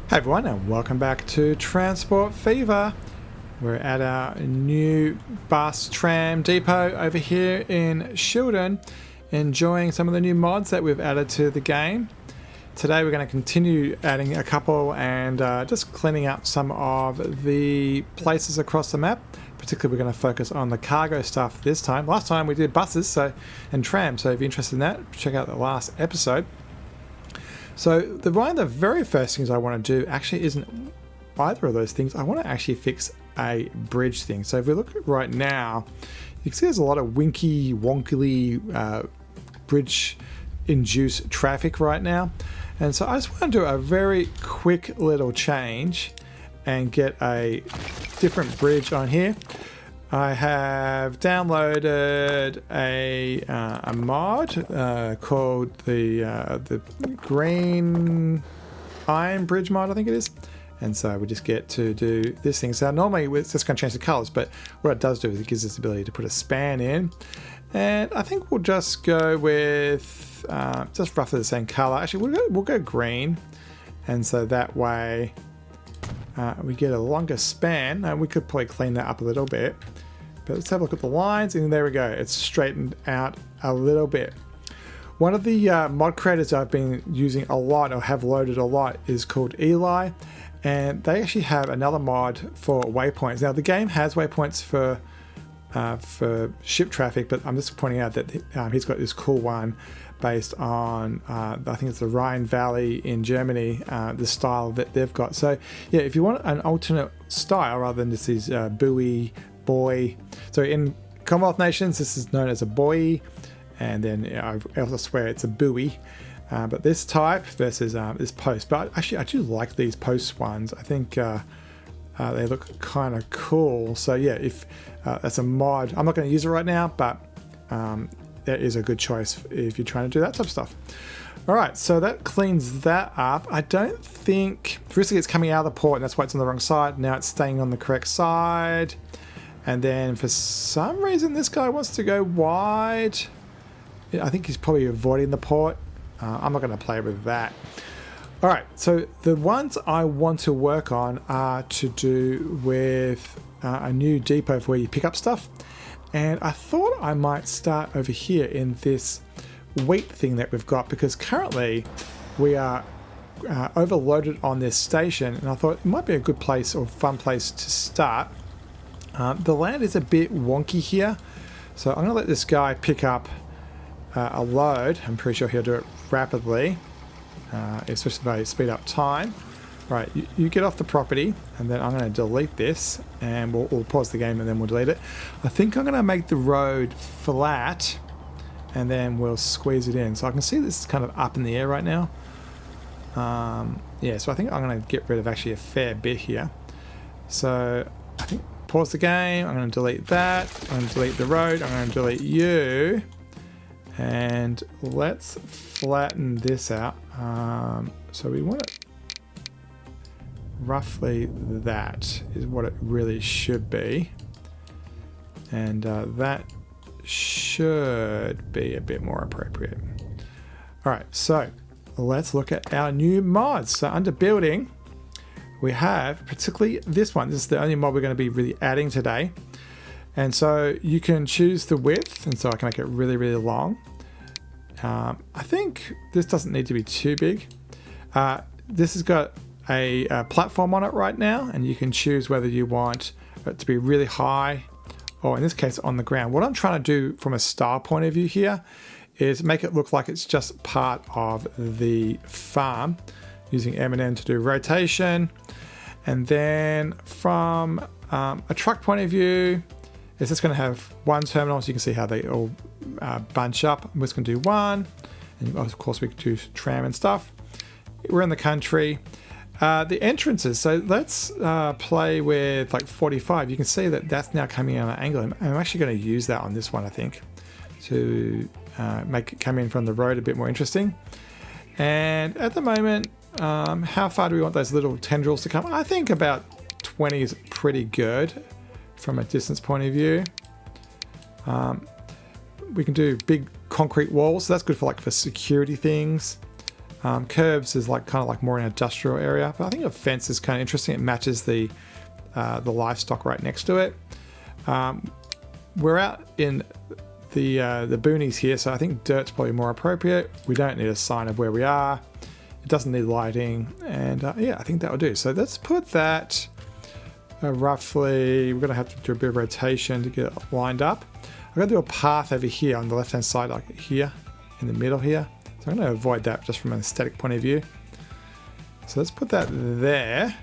Hey everyone, and welcome back to Transport Fever. We're at our new bus tram depot over here in Shildon, enjoying some of the new mods that we've added to the game. Today we're going to continue adding a couple and just cleaning up some of the places across the map. Particularly we're going to focus on the cargo stuff this time. Last time we did buses and trams, so if you're interested in that, check out the last episode. So one of the very first things I want to do actually isn't either of those things. I want to actually fix a bridge thing. So if we look right now, you can see there's a lot of winky, wonkily bridge-induced traffic right now. And so I just want to do a very quick little change and get a different bridge on here. I have downloaded a mod called the Green Iron Bridge mod, I think it is. And so we just get to do this thing. So normally it's just going to change the colors, but what it does do is it gives us the ability to put a span in. And I think we'll just go with just roughly the same color. Actually, we'll go green. And so that way we get a longer span. We could probably clean that up a little bit. But let's have a look at the lines, and there we go. It's straightened out a little bit. One of the mod creators I've been using a lot, or have loaded a lot, is called Eli, and they actually have another mod for waypoints. Now the game has waypoints for ship traffic, but I'm just pointing out that he's got this cool one based on I think it's the Rhine Valley in Germany, the style that they've got. So yeah, if you want an alternate style rather than just these buoy. So in Commonwealth nations, this is known as a buoy, and then elsewhere it's a buoy. But this type versus this post. But actually, I do like these post ones. I think they look kind of cool. So yeah, if that's a mod, I'm not going to use it right now, but that is a good choice if you're trying to do that type of stuff. All right, so that cleans that up. I don't think, firstly it's coming out of the port, and that's why it's on the wrong side. Now it's staying on the correct side. And then for some reason, this guy wants to go wide. I think he's probably avoiding the port. I'm not going to play with that. All right, so the ones I want to work on are to do with a new depot for where you pick up stuff. And I thought I might start over here in this wheat thing that we've got, because currently we are overloaded on this station. And I thought it might be a good place or fun place to start. The land is a bit wonky here, so I'm going to let this guy pick up a load. I'm pretty sure he'll do it rapidly, especially if I speed up time. Right, you get off the property, and then I'm going to delete this, and we'll pause the game and then we'll delete it. I think I'm going to make the road flat, and then we'll squeeze it in. So I can see this is kind of up in the air right now. Yeah, so I think I'm going to get rid of actually a fair bit here. So I think pause the game. I'm going to delete that. I'm going to delete the road. I'm going to delete you. And let's flatten this out. So we want it roughly, that is what it really should be. And that should be a bit more appropriate. All right, so let's look at our new mods. So under building, we have particularly this one. This is the only mod we're going to be really adding today. And so you can choose the width, and so I can make it really, really long. I think this doesn't need to be too big. This has got a platform on it right now, and you can choose whether you want it to be really high, or in this case on the ground. What I'm trying to do from a style point of view here is make it look like it's just part of the farm, using M&N to do rotation. And then from a truck point of view, it's just going to have one terminal, so you can see how they all bunch up. I'm just going to do one, and of course we can do tram and stuff. We're in the country. The entrances, so let's play with like 45. You can see that that's now coming in at an angle. I'm actually going to use that on this one, I think, to make it come in from the road a bit more interesting. And at the moment, how far do we want those little tendrils to come? I think about 20 is pretty good from a distance point of view. We can do big concrete walls, so that's good for security things. Curbs is like kind of like more an industrial area, but I think a fence is kind of interesting. It matches the livestock right next to it. We're out in the boonies here, so I think dirt's probably more appropriate. We don't need a sign of where we are. It doesn't need lighting, and yeah, I think that will do. So let's put that roughly. We're going to have to do a bit of rotation to get it lined up. I'm going to do a path over here on the left hand side, like here in the middle here. So I'm going to avoid that just from an aesthetic point of view. So let's put that there.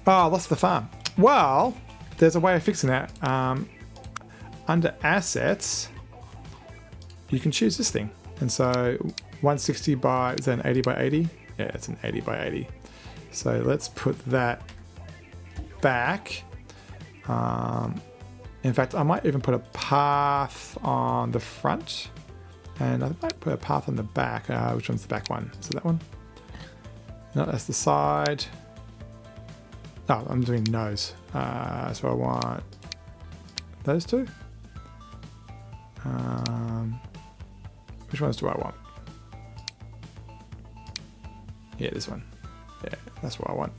Oh, I lost the farm. Well, there's a way of fixing that. Under assets, you can choose this thing. And so 160 by, is that an 80 by 80? Yeah, it's an 80 by 80. So let's put that back. In fact, I might even put a path on the front. And I might put a path on the back. Which one's the back one? Is it that one? No, that's the side. No, I'm doing nose. So I want those two. Which ones do I want? Yeah, this one. Yeah, that's what I want.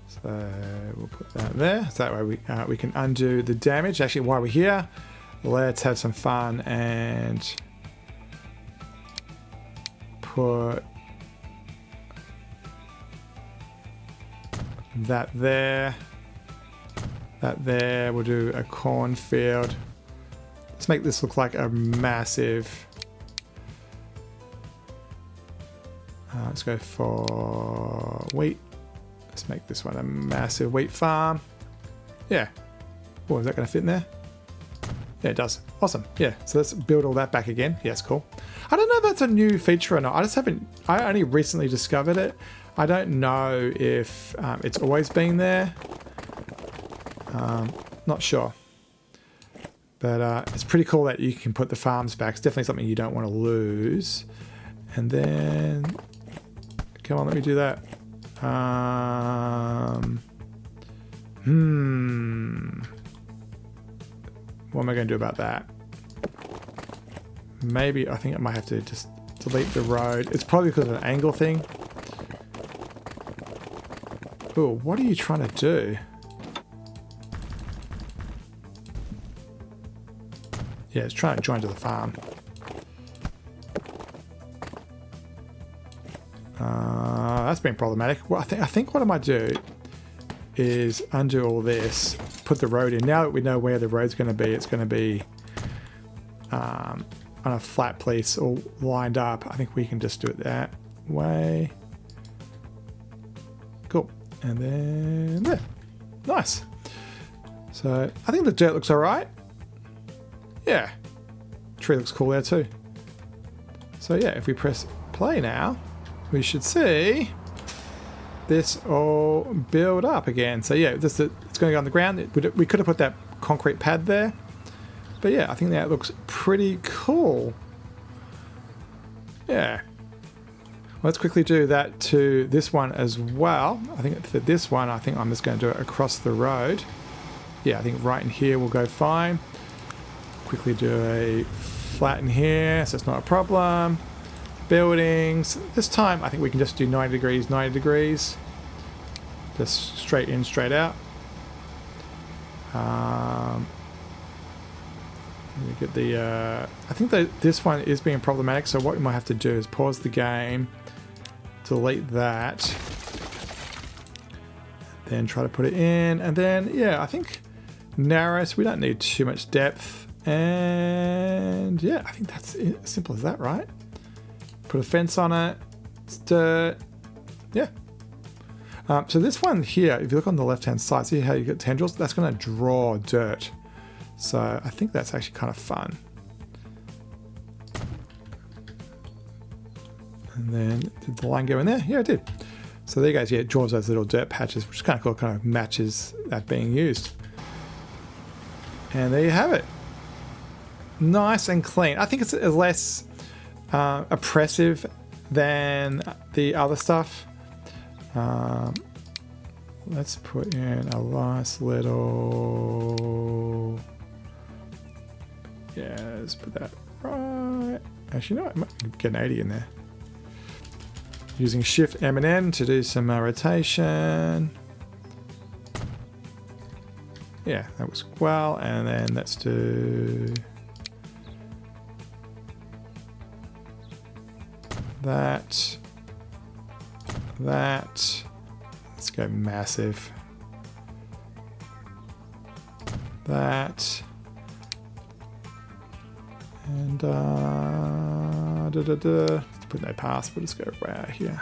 So we'll put that there. So that way we can undo the damage. Actually, while we're here, let's have some fun and put that there. That there. We'll do a cornfield. Let's make this look like a massive. Let's go for wheat. Let's make this one a massive wheat farm. Yeah. Oh, is that going to fit in there? Yeah, it does. Awesome. Yeah. So let's build all that back again. Yeah, it's cool. I don't know if that's a new feature or not. I only recently discovered it. I don't know if it's always been there. Not sure. But it's pretty cool that you can put the farms back. It's definitely something you don't want to lose. And then, come on, let me do that. What am I going to do about that? Maybe, I think I might have to just delete the road. It's probably because of an angle thing. Oh, what are you trying to do? Yeah, it's trying to join to the farm. That's been problematic. Well, I think what I might do is undo all this, put the road in. Now that we know where the road's going to be, it's going to be on a flat place all lined up. I think we can just do it that way. Cool. And then there. Nice. So I think the dirt looks all right. Yeah. Tree looks cool there too. So yeah, if we press play now, we should see this all build up again. So yeah, it's going to go on the ground. We could have put that concrete pad there. But yeah, I think that looks pretty cool. Yeah. Let's quickly do that to this one as well. I think for this one, I think I'm just going to do it across the road. Yeah, I think right in here will go fine. Quickly do a flat in here, so it's not a problem. Buildings. This time, I think we can just do 90 degrees, 90 degrees. Just straight in, straight out. Let me get the. I think that this one is being problematic. So what we might have to do is pause the game, delete that, then try to put it in, and then yeah, I think narrow. So we don't need too much depth, and yeah, I think that's it. As simple as that, right? Put a fence on it. It's dirt. Yeah. So this one here, if you look on the left-hand side, see how you get tendrils? That's going to draw dirt. So I think that's actually kind of fun. And then did the line go in there? Yeah, it did. So there you go. Yeah, it draws those little dirt patches, which is kind of cool. Kind of matches that being used. And there you have it. Nice and clean. I think it's less oppressive than the other stuff. Let's put in a nice little. Yeah, let's put that right. Actually, no, I might get an 80 in there. Using Shift M and N to do some rotation. Yeah, that was well. And then let's do that. That. Let's go massive. That. And let's put no pass, but let's go right here.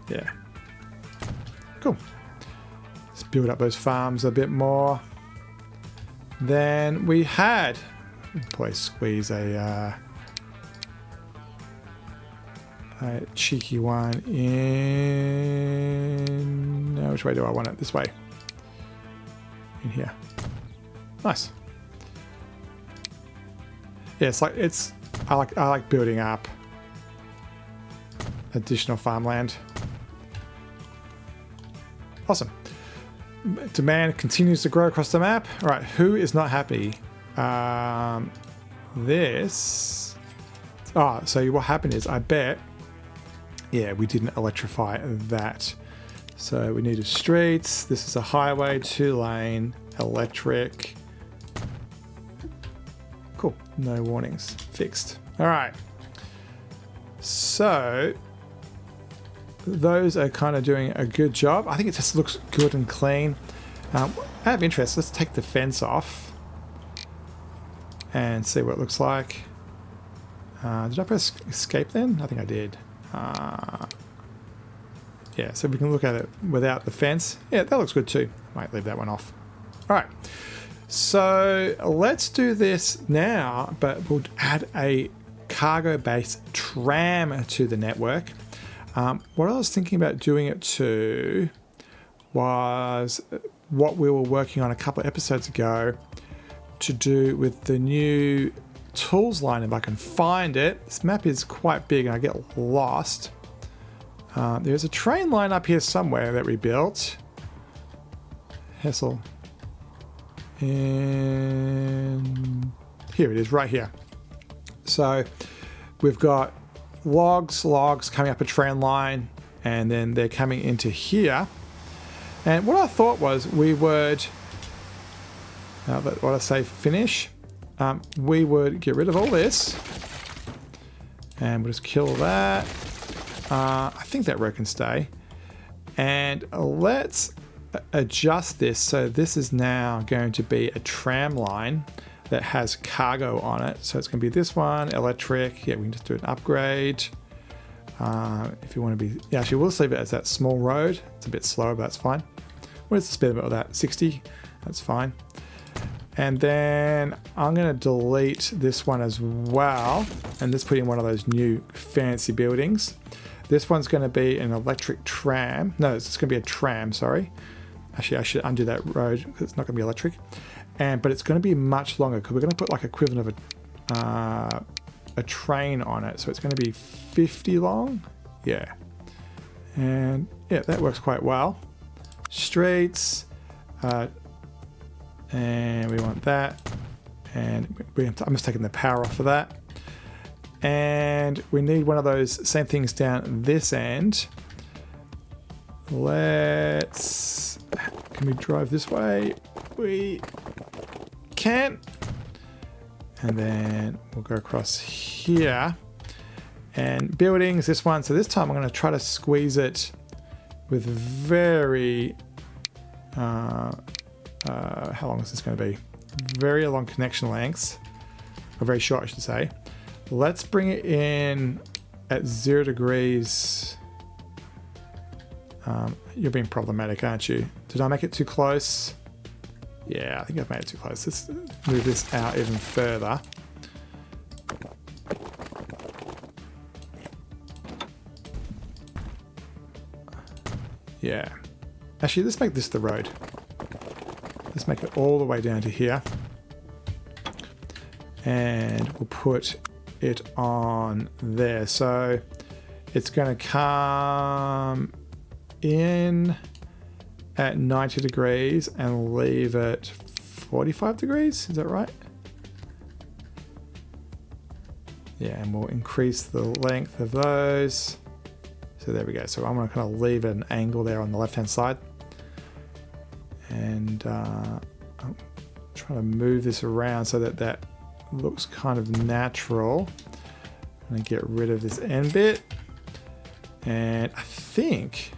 Yeah. Cool. Let's build up those farms a bit more. Then we had, probably squeeze a cheeky one in. No, which way do I want it? This way. In here. Nice. Yeah, it's like I like building up additional farmland. Awesome. Demand continues to grow across the map. All right, who is not happy? This. Oh, so what happened is, I bet. Yeah, we didn't electrify that. So we needed streets. This is a highway, 2-lane, electric. Cool. No warnings. Fixed. All right. So those are kind of doing a good job. I think it just looks good and clean. Out of interest, let's take the fence off and see what it looks like. Did I press escape then? I think I did. Yeah, so we can look at it without the fence. Yeah, that looks good too. Might leave that one off. All right. So let's do this now, but we'll add a cargo-based tram to the network. What I was thinking about doing it to was what we were working on a couple of episodes ago to do with the new tools line, if I can find it. This map is quite big and I get lost. There's a train line up here somewhere that we built. Hessel. And here it is, right here. So we've got logs coming up a train line, and then they're coming into here. And what I thought was we would, what I say finish, we would get rid of all this, and we'll just kill that. I think that row can stay. And let's adjust this. So this is now going to be a tram line that has cargo on it. So it's going to be this one, electric. Yeah, we can just do an upgrade. If you want to be, yeah, actually we'll just leave it as that small road. It's a bit slower, but that's fine. What's the speed of that? 60. That's fine. And then I'm going to delete this one as well, and just put in one of those new fancy buildings. This one's going to be an electric tram. No, it's going to be a tram, sorry. Actually, I should undo that road because it's not going to be electric. But it's going to be much longer because we're going to put like equivalent of a train on it. So it's going to be 50 long. Yeah. And yeah, that works quite well. Streets. And we want that. And I'm just taking the power off of that. And we need one of those same things down this end. Can we drive this way? We can. And then we'll go across here. And buildings, this one. So this time I'm going to try to squeeze it with very... how long is this going to be? Very long connection lengths. Or very short, I should say. Let's bring it in at 0 degrees. You're being problematic, aren't you? Did I make it too close? Yeah, I think I've made it too close. Let's move this out even further. Yeah. Actually, let's make this the road. Let's make it all the way down to here. And we'll put it on there. So it's going to come in at 90 degrees and leave it 45 degrees. Is that right? Yeah, and we'll increase the length of those. So there we go. So I'm going to kind of leave an angle there on the left hand side. And I'm trying to move this around so that that looks kind of natural. I'm going to get rid of this end bit. And I think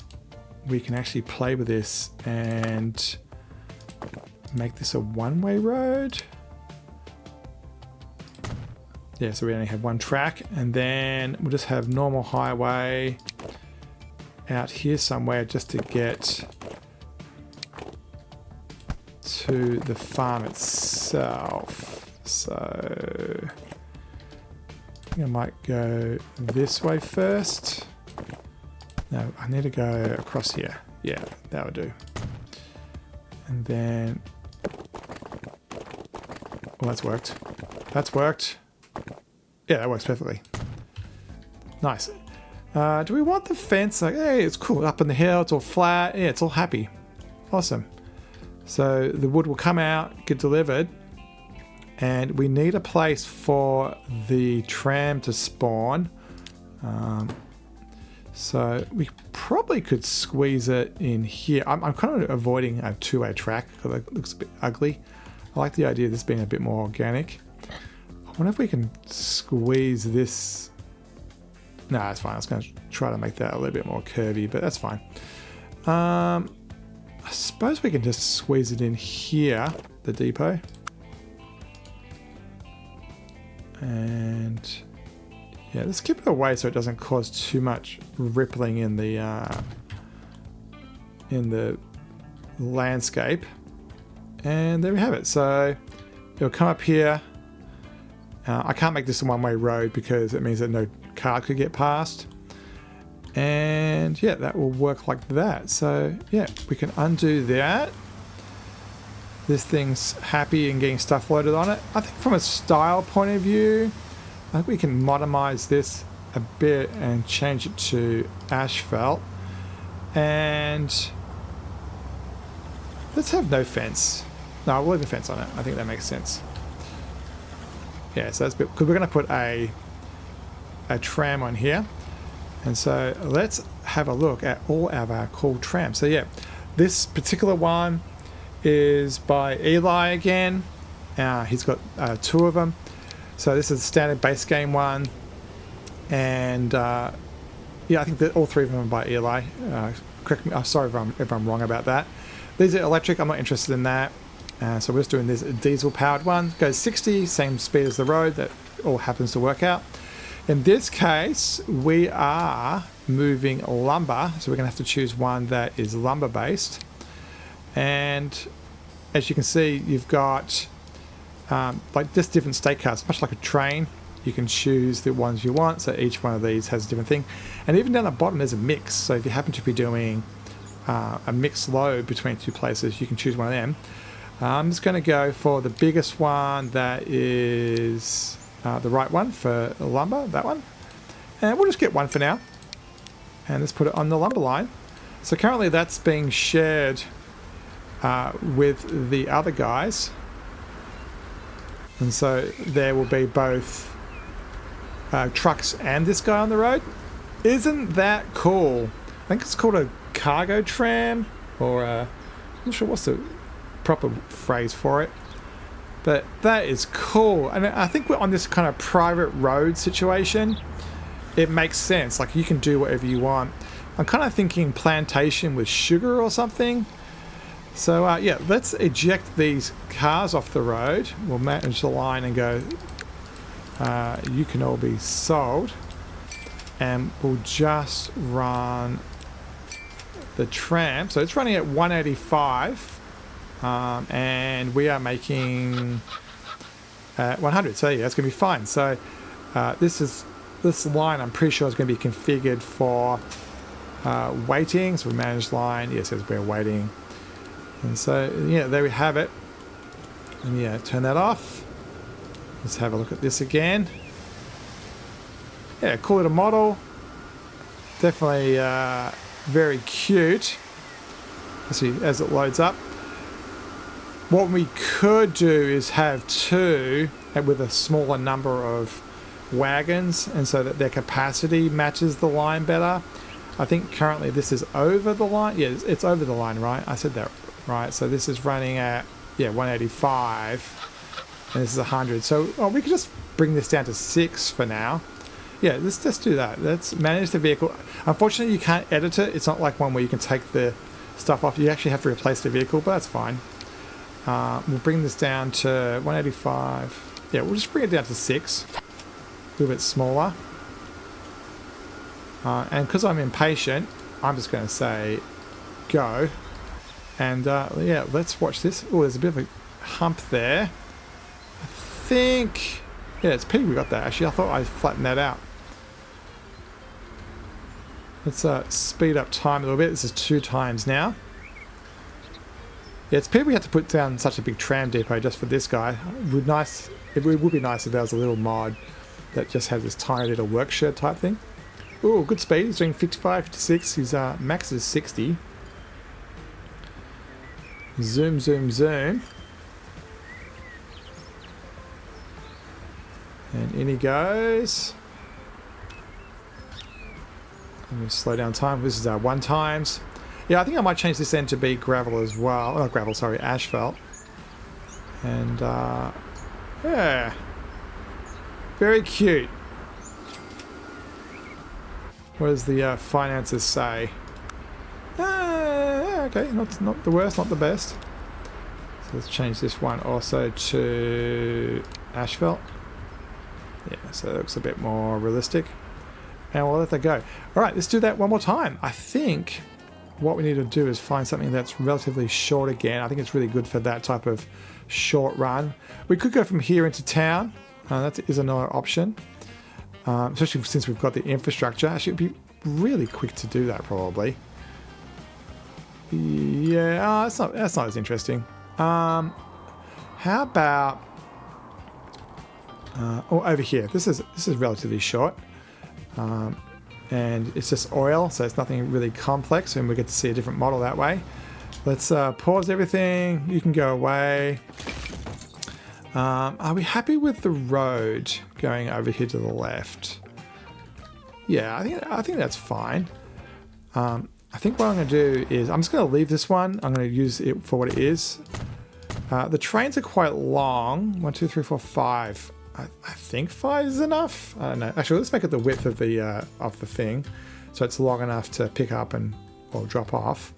we can actually play with this and make this a one-way road. Yeah, so we only have one track, and then we'll just have normal highway out here somewhere just to get to the farm itself. So I think I might go this way first. No, I need to go across here. Yeah, that would do. And then, well, that's worked. That's worked. Yeah, that works perfectly. Nice. Do we want the fence? Like, hey, it's cool. Up in the hill, it's all flat. Yeah, it's all happy. Awesome. So the wood will come out, get delivered. And we need a place for the tram to spawn. So we probably could squeeze it in here. I'm kind of avoiding a two-way track because it looks a bit ugly. I like the idea of this being a bit more organic. I wonder if we can squeeze this. No, that's fine. I was going to try to make that a little bit more curvy, but that's fine. I suppose we can just squeeze it in here, the depot. And yeah, let's keep it away so it doesn't cause too much rippling in the landscape. And there we have it. So it'll come up here. I can't make this a one-way road because it means that no car could get past. And yeah, that will work like that. So yeah, we can undo that. This thing's happy and getting stuff loaded on it. I think from a style point of view, I think we can modernize this a bit and change it to asphalt. And let's have no fence. No, we'll leave a fence on it. I think that makes sense. Yeah, so that's a bit, because we're going to put a tram on here. And so let's have a look at all of our cool trams. So yeah, this particular one is by Eli again. He's got two of them. So this is the standard base game one. And yeah, I think that all three of them are by Eli. Correct me, sorry if I'm wrong about that. These are electric, I'm not interested in that. So we're just doing this diesel powered one. Goes 60, same speed as the road, that all happens to work out. In this case, we are moving lumber, so we're going to have to choose one that is lumber based. And as you can see, you've got like just different state cards, much like a train. You can choose the ones you want, so each one of these has a different thing. And even down the bottom there's a mix, so if you happen to be doing a mixed load between two places, you can choose one of them. I'm just going to go for the biggest one, that is the right one for lumber, that one. And we'll just get one for now. And let's put it on the lumber line. So currently that's being shared with the other guys. And so there will be both trucks and this guy on the road. Isn't that cool? I think it's called a cargo tram, or I'm not sure what's the proper phrase for it. But that is cool. And I think we're on this kind of private road situation. It makes sense. Like, you can do whatever you want. I'm kind of thinking plantation with sugar or something. So yeah, let's eject these cars off the road. We'll manage the line and go, you can all be sold. And we'll just run the tram. So it's running at 185. And we are making 100. So yeah, that's going to be fine. So this line, I'm pretty sure is going to be configured for waiting. So we manage line. Yeah, it says we're waiting. And so, yeah, there we have it. And yeah, turn that off. Let's have a look at this again. Yeah, cool little model. Definitely very cute. Let's see, as it loads up. What we could do is have two with a smaller number of wagons, and so that their capacity matches the line better. I think currently this is over the line. Yeah, it's over the line, right? I said that right. So this is running at, yeah, 185. And this is 100. So we could just bring this down to 6 for now. Yeah, let's just do that. Let's manage the vehicle. Unfortunately, you can't edit it. It's not like one where you can take the stuff off. You actually have to replace the vehicle, but that's fine. We'll bring this down to 185. Yeah, we'll just bring it down to 6. A little bit smaller. And because I'm impatient, I'm just going to say go. And yeah, let's watch this. Oh, there's a bit of a hump there. I think, yeah, it's pity we got that. Actually, I thought I flattened that out. Let's speed up time a little bit. This is 2 times now. Yeah, it's pity we had to put down such a big tram depot just for this guy. It would be nice if there was a little mod that just had this tiny little work shed type thing. Ooh, good speed. He's doing 55, 56. His max is 60. Zoom, zoom, zoom. And in he goes. I'm going to slow down time. This is our 1 times. Yeah, I think I might change this end to be gravel as well. Not gravel, sorry, asphalt. And, yeah. Very cute. What does the finances say? Okay, not the worst, not the best. So let's change this one also to asphalt. Yeah, so it looks a bit more realistic. And we'll let that go. All right, let's do that one more time. I think what we need to do is find something that's relatively short again. I think it's really good for that type of short run. We could go from here into town. That is another option. Especially since we've got the infrastructure. Actually, it'd be really quick to do that probably. Yeah, that's not as interesting. How about over here? This is relatively short, and it's just oil, so it's nothing really complex, and we get to see a different model that way. Let's pause everything. You can go away. Are we happy with the road going over here to the left? Yeah, I think that's fine. I think what I'm going to do is I'm just going to leave this one. I'm going to use it for what it is. The trains are quite long. 1, 2, 3, 4, 5. I think 5 is enough. I don't know. Actually, let's make it the width of the thing, so it's long enough to pick up or drop off.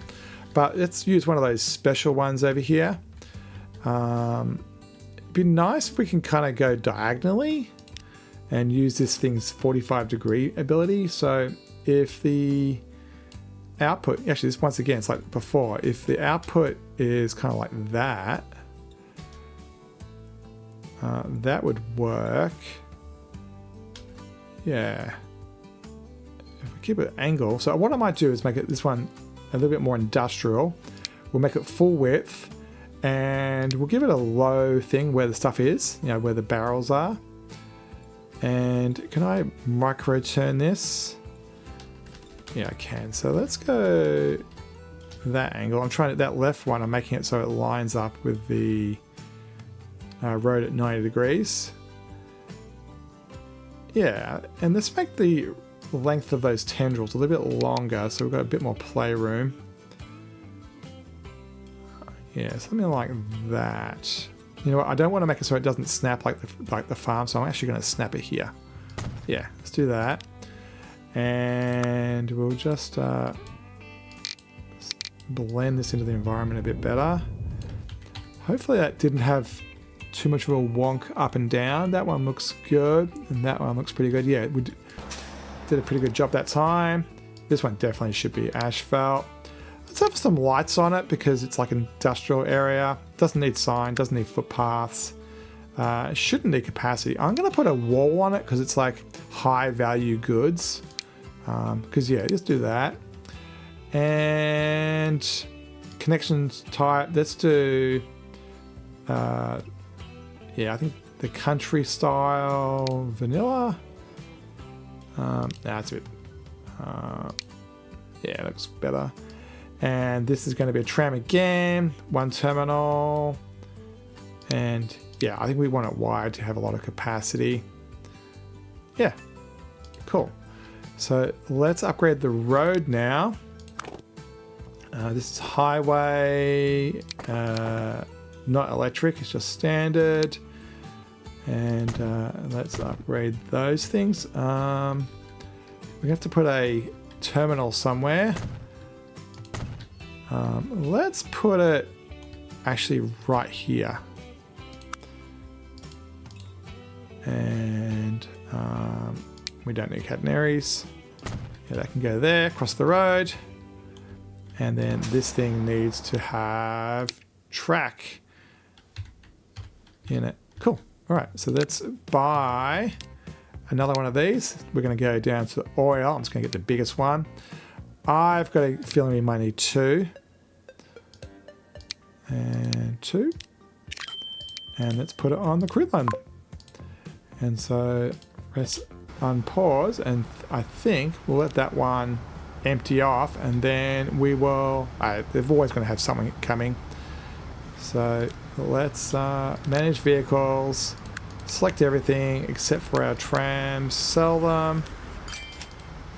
But let's use one of those special ones over here. Be nice if we can kind of go diagonally and use this thing's 45-degree ability. So if the output, actually this once again, it's like before, if the output is kind of like that, that would work. Yeah. If we keep it angle, so what I might do is make it this one a little bit more industrial. We'll make it full width. And we'll give it a low thing where the stuff is, you know, where the barrels are. And can I micro turn this? Yeah, I can. So let's go that angle. I'm trying to, that left one, I'm making it so it lines up with the road at 90 degrees. Yeah, and let's make the length of those tendrils a little bit longer so we've got a bit more playroom. Yeah, something like that. You know what? I don't want to make it so it doesn't snap like the farm, so I'm actually going to snap it here. Yeah, let's do that. And we'll just blend this into the environment a bit better. Hopefully that didn't have too much of a wonk up and down. That one looks good, and that one looks pretty good. Yeah, we did a pretty good job that time. This one definitely should be asphalt. Let's have some lights on it because it's like an industrial area. Doesn't need sign, doesn't need footpaths. Shouldn't need capacity. I'm going to put a wall on it because it's like high value goods. Because yeah, just do that. And connections type, let's do, yeah, I think the country style vanilla. That's it. Yeah, it looks better. And this is going to be a tram again, 1 terminal. And yeah, I think we want it wide to have a lot of capacity. Yeah, cool. So let's upgrade the road now. This is highway, not electric, it's just standard. And let's upgrade those things. We have to put a terminal somewhere. Let's put it actually right here. And we don't need catenaries. Yeah, that can go there, across the road. And then this thing needs to have track in it. Cool. All right, so let's buy another one of these. We're going to go down to oil. I'm just going to get the biggest one. I've got a feeling we might need 2. And 2. And let's put it on the crude line. And so let's unpause, and I think we'll let that one empty off, and then we will... they're always going to have something coming. So let's manage vehicles, select everything except for our trams, sell them,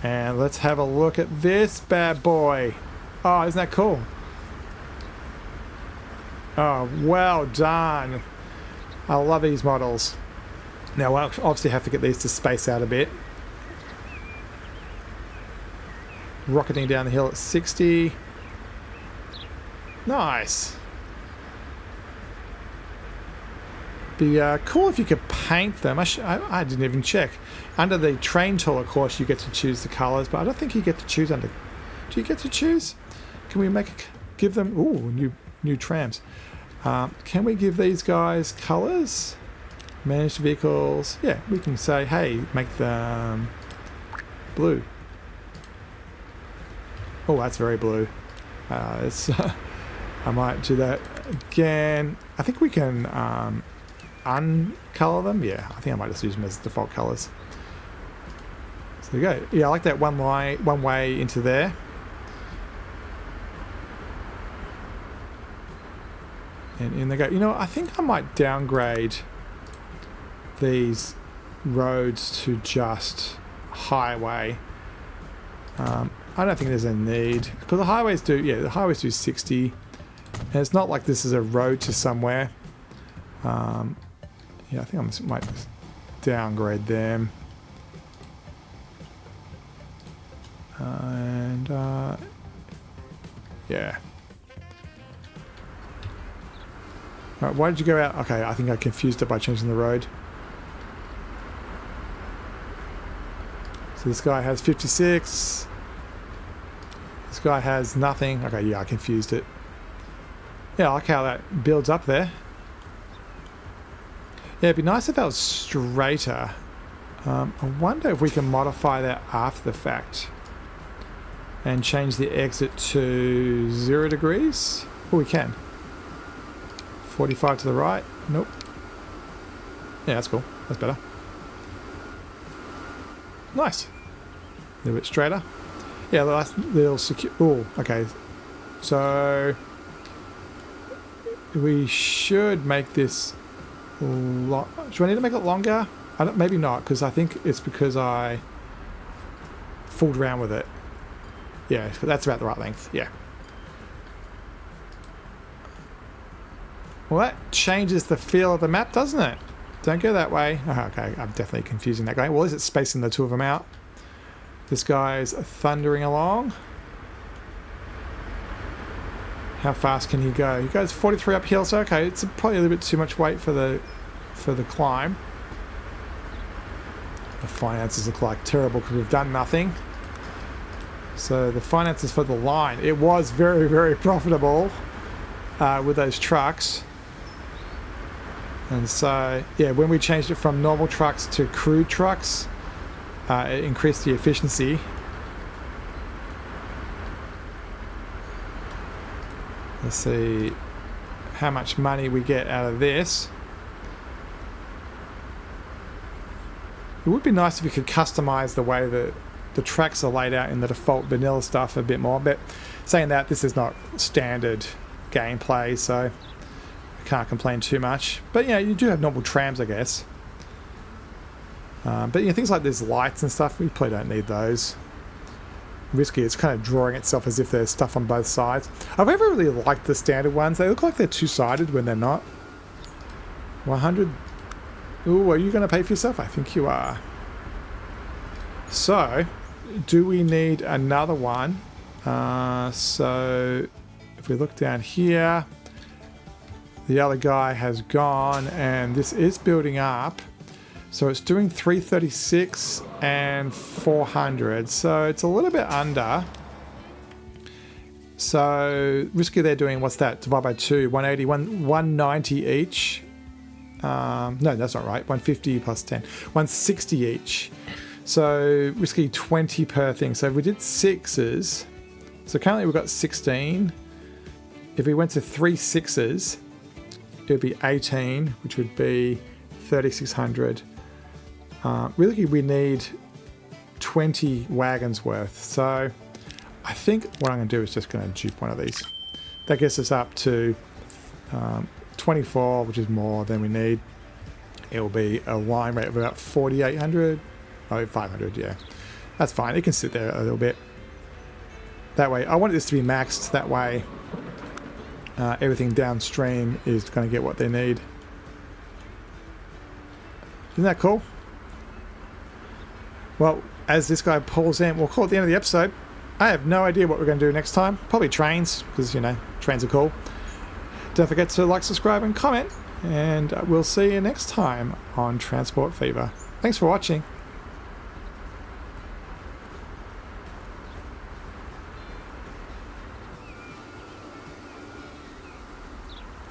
and let's have a look at this bad boy. Oh, isn't that cool? Oh, well done. I love these models. Now we'll obviously have to get these to space out a bit. Rocketing down the hill at 60. Nice. Be cool if you could paint them. I didn't even check. Under the train tool, of course, you get to choose the colors, but I don't think you get to choose under... Do you get to choose? Can we give them... Ooh, new trams. Can we give these guys colors? Manage vehicles. Yeah, we can say, hey, make them blue. Oh, that's very blue. I might do that again. I think we can uncolor them. Yeah, I think I might just use them as default colors. So there you go. Yeah, I like that one way into there. And in they go. You know, I think I might downgrade these roads to just highway. I don't think there's a need, because the highways do 60, and it's not like this is a road to somewhere. Yeah, I think I might just downgrade them. And yeah. All right, why did you go out? Okay, I think I confused it by changing the road. So this guy has 56. This guy has nothing. Okay, yeah, I confused it. Yeah, I like how that builds up there. Yeah, it'd be nice if that was straighter. I wonder if we can modify that after the fact and change the exit to 0 degrees. Oh, we can. 45 to the right. Nope. Yeah, that's cool. That's better. Nice. A little bit straighter. Yeah, the last little secure. Oh, okay. So we should make this. Should I need to make it longer? Maybe not, because I think it's because I fooled around with it. Yeah, that's about the right length. Yeah. Well, that changes the feel of the map, doesn't it? Don't go that way. Oh, okay, I'm definitely confusing that guy. Well, is it spacing the two of them out? This guy's thundering along. How fast can he go? He goes 43 uphill, so okay, it's probably a little bit too much weight for the climb. The finances look like terrible because we've done nothing. So the finances for the line, it was very, very profitable with those trucks. And so, yeah, when we changed it from normal trucks to crude trucks, it increased the efficiency. Let's see how much money we get out of this. It would be nice if you could customize the way that the tracks are laid out in the default vanilla stuff a bit more. But saying that, this is not standard gameplay, so I can't complain too much. But yeah, you do have normal trams, I guess. But you know, things like there's lights and stuff, we probably don't need those. Risky, it's kind of drawing itself as if there's stuff on both sides. I've never really liked the standard ones. They look like they're two-sided when they're not. 100. Ooh, are you going to pay for yourself? I think you are. So, do we need another one? So, if we look down here, the other guy has gone, and this is building up. So it's doing 336 and 400. So it's a little bit under. So Risky, they're doing, what's that? Divide by 2, 180, 190 each. No, that's not right. 150 plus 10. 160 each. So Risky 20 per thing. So if we did 6s, so currently we've got 16. If we went to 3 6s, it would be 18, which would be 3,600. Really, we need 20 wagons worth. So I think what I'm going to do is just going to dupe one of these. That gets us up to 24, which is more than we need. It will be a line rate of about 4,800. Oh, 500, yeah. That's fine. It can sit there a little bit. That way, I want this to be maxed. That way, everything downstream is going to get what they need. Isn't that cool? Well, as this guy pulls in, we'll call it the end of the episode. I have no idea what we're going to do next time. Probably trains, because, you know, trains are cool. Don't forget to like, subscribe, and comment. And we'll see you next time on Transport Fever. Thanks for watching.